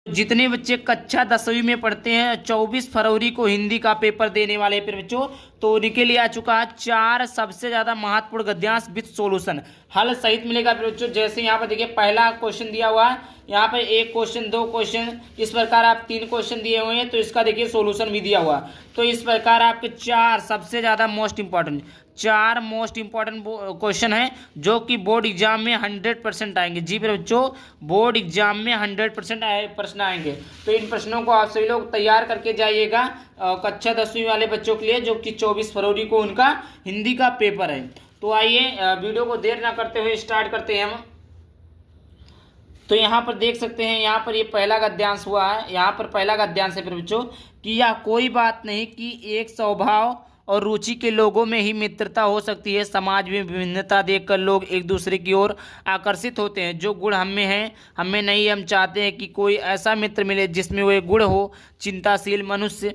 जितने बच्चे कक्षा 10वीं में पढ़ते हैं 24 फरवरी को हिंदी का पेपर देने वाले हैं फिर बच्चों, तो उनके लिए आ चुका है 4 सबसे ज्यादा महत्वपूर्ण गद्यांश विद सॉल्यूशन। हल सहित मिलेगा फिर बच्चों। जैसे यहाँ पर देखिए पहला क्वेश्चन दिया हुआ है, यहाँ पर एक क्वेश्चन, दो क्वेश्चन, इस प्रकार आप 3 क्वेश्चन दिए हुए हैं, तो इसका देखिए सॉल्यूशन भी दिया हुआ। तो इस प्रकार आपके 4 सबसे ज्यादा most important 4 most important question है जो कि बोर्ड एग्जाम में 100% आएंगे। जी मेरे बच्चों, बोर्ड एग्जाम में 100% प्रश्न आएंगे। तो इन प्रश्नों को आप सभी लोग तैयार करके जाइएगा कक्षा 10वीं वाले बच्चों के लिए, जो कि 24 फरवरी को उनका हिंदी का पेपर है। तो आइए वीडियो को देर ना करते हुए स्टार्ट करते हैं हम। तो यहाँ पर देख सकते हैं, यहाँ पर ये पहला गद्यांश हुआ है। यहाँ पर पहला गद्यांश है फिर बच्चों कि यह कोई बात नहीं कि एक स्वभाव और रुचि के लोगों में ही मित्रता हो सकती है। समाज में विभिन्नता देखकर लोग एक दूसरे की ओर आकर्षित होते हैं। जो गुण हम में हैं, हमें नहीं, हम चाहते हैं कि कोई ऐसा मित्र मिले जिसमें वह गुण हो। चिंताशील मनुष्य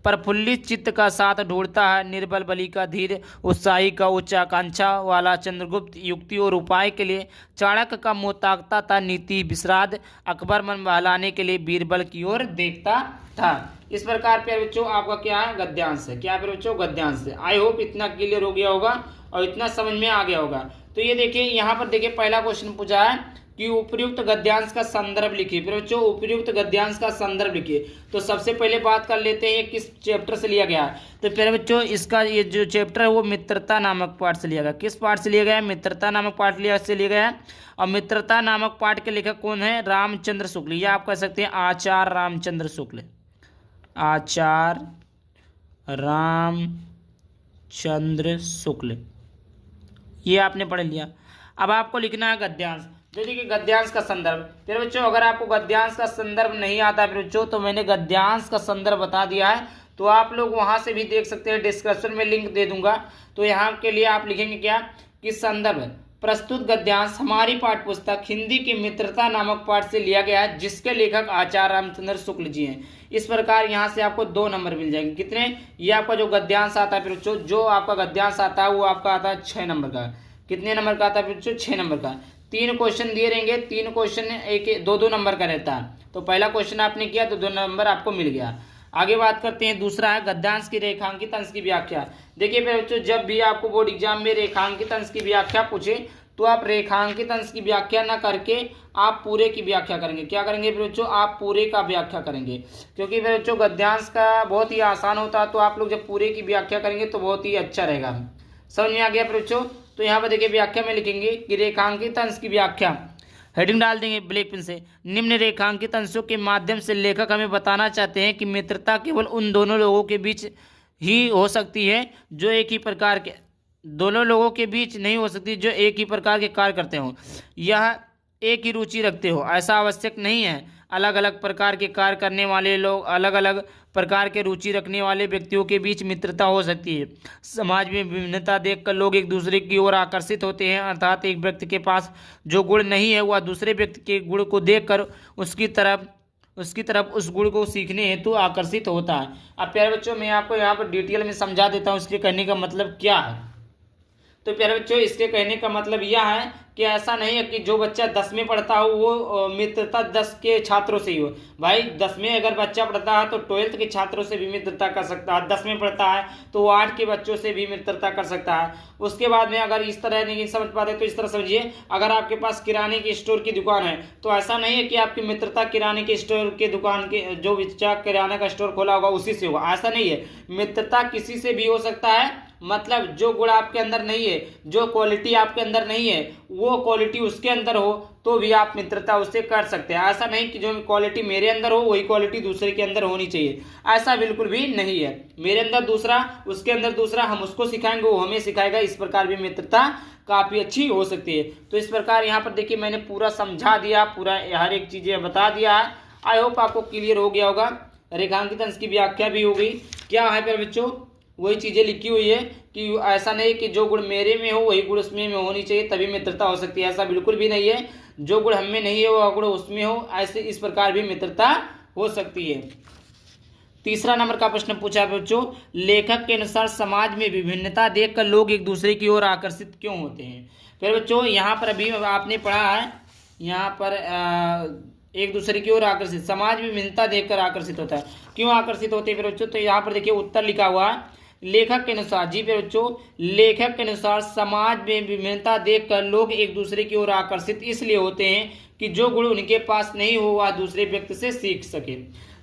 प्रफुल्लित चित्त का साथ ढूंढता है, निर्बल बलि का धीर, उत्साही का उच्च आकांक्षा वाला चंद्रगुप्त युक्ति और उपाय के लिए, चाणक्य का मुँह ताकता था, नीति विश्राद अकबर मन बहलाने के लिए बीरबल की ओर देखता था। इस प्रकार प्यारे बच्चों आपका क्या है, गद्यांश है। क्या प्यारे बच्चों, गद्यांश है। आई होप इतना क्लियर हो गया होगा और इतना समझ में आ गया होगा। तो ये देखिए यहाँ पर देखिए पहला क्वेश्चन पूछा है कि उपयुक्त गद्यांश का संदर्भ लिखिए। फिर बच्चों उपयुक्त गद्यांश का संदर्भ लिखिए। तो सबसे पहले बात कर लेते हैं किस चैप्टर से लिया गया है। तो फिर बच्चों इसका ये जो चैप्टर है वो मित्रता नामक पाठ से लिया गया। किस पाठ से लिया गया है, मित्रता नामक पाठ से लिया गया है। और मित्रता नामक पाठ के लेखक कौन है, रामचंद्र शुक्ल, या आप कह सकते हैं आचार्य रामचंद्र शुक्ल। आचार्य रामचंद्र शुक्ल, ये आपने पढ़ लिया। अब आपको लिखना है गद्यांश। देखिए गद्यांश का संदर्भ। फिर बच्चों अगर आपको गद्यांश का संदर्भ नहीं आता फिर बच्चों, तो मैंने गद्यांश का संदर्भ बता दिया है, तो आप लोग वहां से भी देख सकते हैं, डिस्क्रिप्शन में लिंक दे दूंगा। तो यहाँ के लिए आप लिखेंगे क्या कि संदर्भ प्रस्तुत गद्यांश हमारी पाठ्यपुस्तक हिंदी की मित्रता नामक पाठ से लिया गया है, जिसके लेखक आचार्य रामचंद्र शुक्ल जी हैं। इस प्रकार यहाँ से आपको 2 नंबर मिल जाएंगे। कितने, ये आपका जो गद्यांश आता है फिर बच्चों, जो आपका गद्यांश आता है वो आपका आता है 6 नंबर का। कितने नंबर का आता है बच्चों, 6 नंबर का। 3 क्वेश्चन दिए रहेंगे, 3 क्वेश्चन एक 2-2 नंबर का रहता है। तो पहला क्वेश्चन आपने किया तो 2 नंबर आपको मिल गया। आगे बात करते हैं, दूसरा है गद्यांश की रेखांकित अंश की व्याख्या। देखिए बच्चों जब भी आपको बोर्ड एग्जाम में रेखांकित अंश की व्याख्या पूछे तो आप रेखांकित अंश की व्याख्या ना करके आप पूरे की व्याख्या करेंगे। क्या करेंगे बच्चों, आप पूरे का व्याख्या करेंगे, क्योंकि बच्चों गद्यांश का बहुत ही आसान होता है। तो आप लोग जब पूरे की व्याख्या करेंगे तो बहुत ही अच्छा रहेगा। समझ में आ गया बच्चों। तो यहाँ पर देखिए व्याख्या में लिखेंगे कि रेखांकित अंश की व्याख्या, हेडिंग डाल देंगे ब्लैक पेन से। निम्न रेखांकित अंशों के माध्यम से लेखक हमें बताना चाहते हैं कि मित्रता केवल उन दोनों लोगों के बीच ही हो सकती है जो एक ही प्रकार के, दोनों लोगों के बीच नहीं हो सकती जो एक ही प्रकार के कार्य करते हो, यह एक ही रुचि रखते हो, ऐसा आवश्यक नहीं है। अलग अलग प्रकार के कार्य करने वाले लोग, अलग अलग प्रकार के रुचि रखने वाले व्यक्तियों के बीच मित्रता हो सकती है। समाज में विभिन्नता देखकर लोग एक दूसरे की ओर आकर्षित होते हैं, अर्थात एक व्यक्ति के पास जो गुण नहीं है वह दूसरे व्यक्ति के गुण को देखकर उसकी तरफ उस गुण को सीखने हेतु आकर्षित होता है। अब प्यारे बच्चों मैं आपको यहाँ पर डिटेल में समझा देता हूँ इसके कहने का मतलब क्या है। तो प्यारे बच्चों इसके कहने का मतलब यह है कि ऐसा नहीं है कि जो बच्चा 10 में पढ़ता हो वो मित्रता 10 के छात्रों से ही हो। भाई 10 में अगर बच्चा पढ़ता है तो 12th के छात्रों से भी मित्रता कर सकता है। 10 में पढ़ता है तो वो 8 के बच्चों से भी मित्रता कर सकता है। उसके बाद में अगर इस तरह नहीं समझ पाते तो इस तरह समझिए, अगर आपके पास किराने की स्टोर की दुकान है तो ऐसा नहीं है कि आपकी मित्रता किराने के स्टोर के दुकान के जो बच्चा किराने का स्टोर खोला होगा उसी से होगा, ऐसा नहीं है। मित्रता किसी से भी हो सकता है, मतलब जो गुण आपके अंदर नहीं है, जो क्वालिटी आपके अंदर नहीं है वो क्वालिटी उसके अंदर हो तो भी आप मित्रता उससे कर सकते हैं। ऐसा नहीं कि जो क्वालिटी मेरे अंदर हो वही क्वालिटी दूसरे के अंदर होनी चाहिए, ऐसा बिल्कुल भी नहीं है। मेरे अंदर दूसरा, उसके अंदर दूसरा, हम उसको सिखाएंगे वो हमें सिखाएगा, इस प्रकार भी मित्रता काफी अच्छी हो सकती है। तो इस प्रकार यहाँ पर देखिए मैंने पूरा समझा दिया, पूरा हर एक चीजें बता दिया है। आई होप आपको क्लियर हो गया होगा। रेखांकित अंश की व्याख्या भी हो गई। क्या है फिर बच्चों, वही चीजें लिखी हुई है कि ऐसा नहीं कि जो गुण मेरे में हो वही गुण उसमें में होनी चाहिए तभी मित्रता हो सकती है, ऐसा बिल्कुल भी नहीं है। जो गुण हम में नहीं है वह गुण उसमें हो, ऐसे इस प्रकार भी मित्रता हो सकती है। तीसरा नंबर का प्रश्न पूछा है बच्चों, लेखक के अनुसार समाज में विभिन्नता देखकर लोग एक दूसरे की ओर आकर्षित क्यों होते हैं। फिर बच्चों यहाँ पर अभी आपने पढ़ा है, यहाँ पर एक दूसरे की ओर आकर्षित, समाज में भिन्नता देखकर आकर्षित होता है। क्यों आकर्षित होते हैं बच्चों? तो यहाँ पर देखिए उत्तर लिखा हुआ है, लेखक के अनुसार, जी बच्चों, लेखक के अनुसार समाज में विभिन्नता देखकर लोग एक दूसरे की ओर आकर्षित इसलिए होते हैं कि जो गुण उनके पास नहीं हो वह दूसरे व्यक्ति से सीख सके।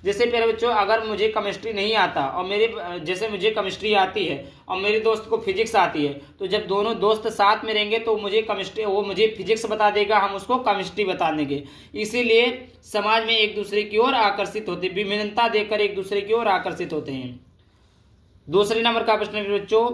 जैसे प्यारे बच्चों, अगर मुझे केमिस्ट्री नहीं आता और जैसे मुझे केमिस्ट्री आती है और मेरे दोस्त को फिजिक्स आती है, तो जब दोनों दोस्त साथ में रहेंगे तो वो मुझे फिजिक्स बता देगा, हम उसको केमिस्ट्री बता देंगे। इसीलिए समाज में एक दूसरे की ओर आकर्षित होते, विभिन्नता देखकर एक दूसरे की ओर आकर्षित होते हैं। दूसरे नंबर का प्रश्न है बच्चों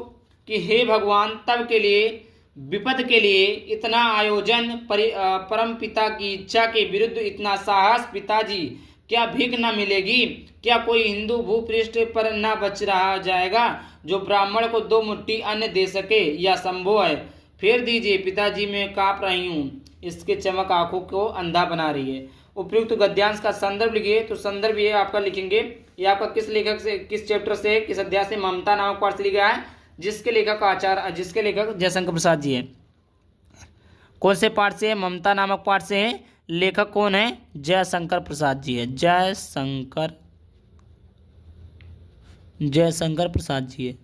कि हे भगवान, तब के लिए विपद के लिए इतना आयोजन, परम पिता की इच्छा के विरुद्ध इतना साहस, पिताजी क्या भीख न मिलेगी? क्या कोई हिंदू भूपृष्ठ पर न बच रहा जाएगा जो ब्राह्मण को 2 मुट्ठी अन्न दे सके? या संभव है? फेर दीजिए पिताजी, मैं कांप रही हूँ। इसके चमक आंखों को अंधा बना रही है। उपयुक्त गद्यांश का संदर्भ लिखिए। तो संदर्भ ये आपका लिखेंगे, ये आपका किस लेखक से, किस चैप्टर से, किस अध्याय से? ममता नामक पाठ से लिखा है, जिसके लेखक जयशंकर प्रसाद जी है। कौन से पाठ से है? ममता नामक पाठ से है। लेखक कौन है? जयशंकर प्रसाद जी है। जयशंकर प्रसाद जी है।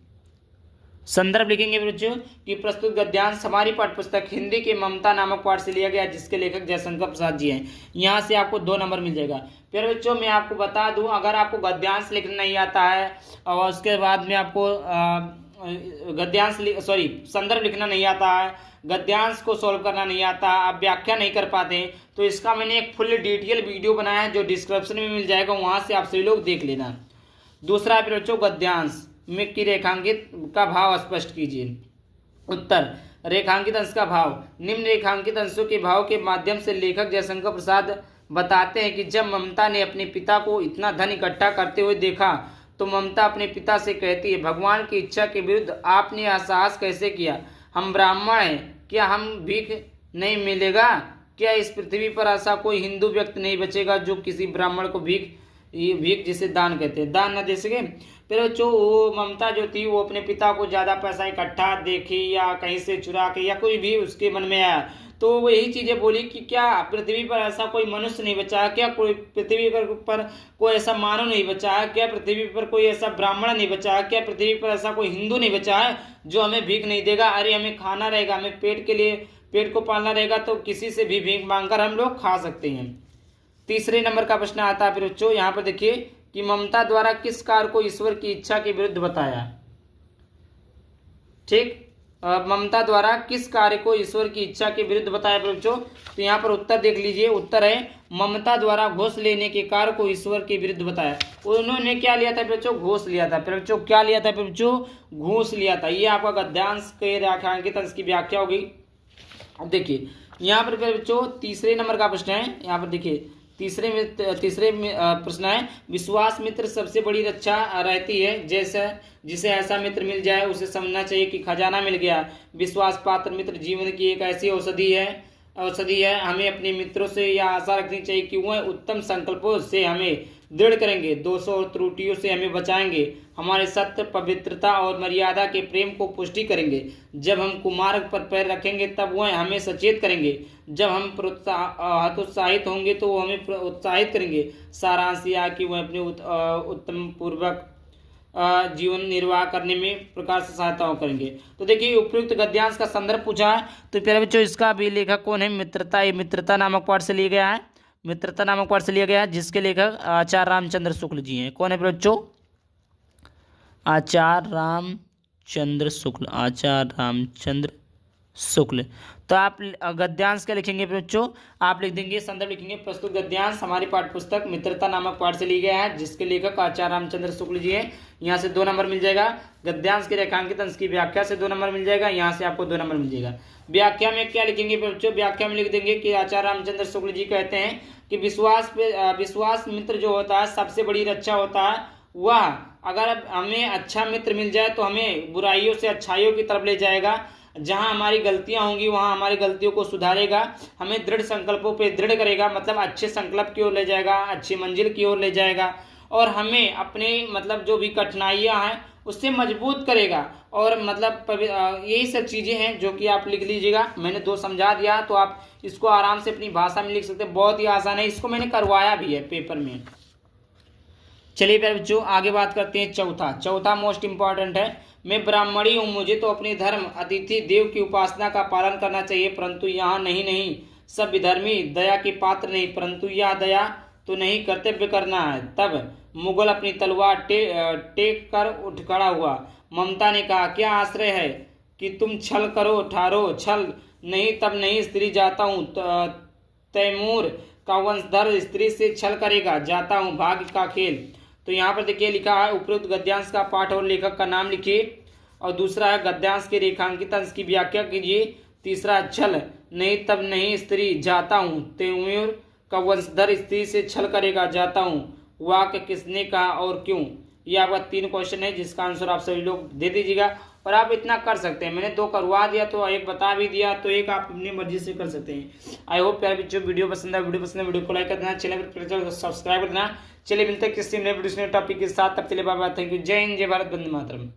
संदर्भ लिखेंगे बच्चों कि प्रस्तुत गद्यांश हमारी पाठ्यपुस्तक हिंदी के ममता नामक पाठ से लिया गया, जिसके लेखक जयशंकर प्रसाद जी हैं। यहाँ से आपको 2 नंबर मिल जाएगा। फिर बच्चों मैं आपको बता दूं, अगर आपको गद्यांश लिखना नहीं आता है और उसके बाद में आपको संदर्भ लिखना नहीं आता है, गद्यांश को सॉल्व करना नहीं आता, आप व्याख्या नहीं कर पाते, तो इसका मैंने एक फुल डिटेल वीडियो बनाया है जो डिस्क्रिप्शन में मिल जाएगा, वहाँ से आप सभी लोग देख लेना। दूसरा फिर बच्चों, गद्यांश में की रेखांकित का भाव स्पष्ट कीजिए। उत्तर, रेखांकित अंश का भाव। निम्न रेखांकित अंशों के भाव के माध्यम से लेखक जयशंकर प्रसाद बताते हैं कि जब ममता ने अपने पिता को इतना धन इकट्ठा करते हुए देखा तो ममता अपने पिता से कहती है, भगवान की इच्छा के विरुद्ध आपने यह साहस कैसे किया? हम ब्राह्मण हैं, क्या हम भीख नहीं मिलेगा? क्या इस पृथ्वी पर ऐसा कोई हिंदू व्यक्ति नहीं बचेगा जो किसी ब्राह्मण को भीख जिसे दान कहते हैं, दान न दे सके? फिर जो वो ममता जो थी वो अपने पिता को ज़्यादा पैसा इकट्ठा देखी या कहीं से चुरा के या कोई भी उसके मन में आया, तो वो यही चीज़ें बोली कि क्या पृथ्वी पर ऐसा कोई मनुष्य नहीं बचा है? क्या कोई पृथ्वी पर कोई ऐसा मानव नहीं बचा है? क्या पृथ्वी पर कोई ऐसा ब्राह्मण नहीं बचा है? क्या पृथ्वी पर ऐसा कोई हिंदू नहीं बचा है जो हमें भीख नहीं देगा? अरे हमें खाना रहेगा, हमें पेट को पालना रहेगा, तो किसी से भी भीख मांगकर हम लोग खा सकते हैं। तीसरे नंबर का प्रश्न आता है फिर बच्चों, यहाँ पर देखिए कि ममता द्वारा किस कार्य को ईश्वर की इच्छा के विरुद्ध बताया? ठीक, ममता द्वारा किस कार्य को ईश्वर की इच्छा के विरुद्ध बताया बच्चों? तो यहाँ पर उत्तर देख लीजिए। उत्तर है, ममता द्वारा घूस लेने के कार्य को ईश्वर के विरुद्ध बताया। उन्होंने क्या लिया था बच्चों? घूस लिया था। फिर बच्चों क्या लिया था बच्चों? घूस लिया था। ये आपका गद्यांश के रेखांकित अंश की व्याख्या होगी। अब देखिए यहाँ पर फिर बच्चों तीसरे नंबर का प्रश्न है। यहाँ पर देखिए तीसरे प्रश्न है, विश्वास मित्र सबसे बड़ी रक्षा रहती है, जैसे जिसे ऐसा मित्र मिल जाए उसे समझना चाहिए कि खजाना मिल गया। विश्वास पात्र मित्र जीवन की एक ऐसी औषधि है। हमें अपने मित्रों से यह आशा रखनी चाहिए कि वह उत्तम संकल्पों से हमें दृढ़ करेंगे, दोषों और त्रुटियों से हमें बचाएंगे, हमारे सत्य, पवित्रता और मर्यादा के प्रेम को पुष्टि करेंगे। जब हम कुमार्ग पर पैर रखेंगे तब वह हमें सचेत करेंगे, जब हम हतोत्साहित होंगे तो वो हमें उत्साहित करेंगे। सारांश यह कि वह अपने उत्तम पूर्वक जीवन निर्वाह करने में प्रकार से सहायता करेंगे। तो देखिए उपयुक्त गद्यांश का संदर्भ पूछा है, तो प्यारे बच्चों इसका भी लेखक कौन है? मित्रता। ये मित्रता नामक पाठ से लिया गया है। मित्रता नामक पाठ से लिया गया है, जिसके लेखक आचार्य रामचंद्र शुक्ल जी हैं। कौन है बच्चों? आचार्य रामचंद्र शुक्ल। तो आप गद्यांश क्या लिखेंगे बच्चों? आप लिख देंगे, संदर्भ लिखेंगे, प्रस्तुत गद्यांश हमारी पाठ्यपुस्तक मित्रता नामक पाठ से लिया गया है, जिसके लेखक आचार्य रामचंद्र शुक्ल जी हैं। यहाँ से 2 नंबर मिल जाएगा। गद्यांश के रेखांकित अंश की व्याख्या से 2 नंबर मिल जाएगा। यहाँ से आपको 2 नंबर मिल जाएगा। व्याख्या में क्या लिखेंगे बच्चों? व्याख्या में लिख देंगे कि आचार्य रामचंद्र शुक्ल जी कहते हैं कि विश्वास मित्र जो होता है सबसे बड़ी रक्षा होता है। वह अगर हमें अच्छा मित्र मिल जाए तो हमें बुराइयों से अच्छाइयों की तरफ ले जाएगा, जहां हमारी गलतियां होंगी वहां हमारी गलतियों को सुधारेगा, हमें दृढ़ संकल्पों पे दृढ़ करेगा, मतलब अच्छे संकल्प की ओर ले जाएगा, अच्छी मंजिल की ओर ले जाएगा, और हमें अपने मतलब जो भी कठिनाइयां हैं उससे मजबूत करेगा। और मतलब यही सब चीज़ें हैं जो कि आप लिख लीजिएगा। मैंने 2 समझा दिया, तो आप इसको आराम से अपनी भाषा में लिख सकते हैं। बहुत ही आसान है, इसको मैंने करवाया भी है पेपर में। चलिए प्यारे बच्चों, आगे बात करते हैं। चौथा मोस्ट इंपॉर्टेंट है। मैं ब्राह्मणी हूँ, मुझे तो अपने धर्म अतिथि देव की उपासना का पालन करना चाहिए, परंतु यहाँ नहीं, सब विधर्मी दया के पात्र नहीं, परंतु यह दया तो नहीं, कर्तव्य करना है। तब मुगल अपनी तलवार टेक कर उठ खड़ा हुआ। ममता ने कहा, क्या आश्रय है कि तुम छल करो, ठारो छल नहीं, तब नहीं, स्त्री जाता हूँ। तैमूर का वंशधर स्त्री से छल करेगा, जाता हूँ, भाग्य का खेल। तो यहाँ पर देखिए लिखा है, उपरोक्त गद्यांश का पाठ और लेखक का नाम लिखिए। और दूसरा है गद्यांश के रेखांकित अंश की व्याख्या कीजिए। तीसरा, छल नहीं, तब नहीं, स्त्री जाता हूँ। तैमूर का वंशधर स्त्री से छल करेगा, जाता हूँ, वाक्य किसने कहा और क्यों। ये आपका 3 क्वेश्चन है, जिसका आंसर आप सभी लोग दे दीजिएगा। और आप इतना कर सकते हैं, मैंने 2 करवा दिया तो 1 बता भी दिया, तो 1 आप अपनी मर्जी से कर सकते हैं। आई होप प्यारे बच्चों वीडियो पसंद है, वीडियो को लाइक कर देना, चैनल पर सब्सक्राइब कर देना। चलिए मिलते हैं किसी नए वीडियो टॉपिक के साथ, तब चलिए बाय बाय, थैंक यू, जय हिंद, जय भारत, वंदे मातरम।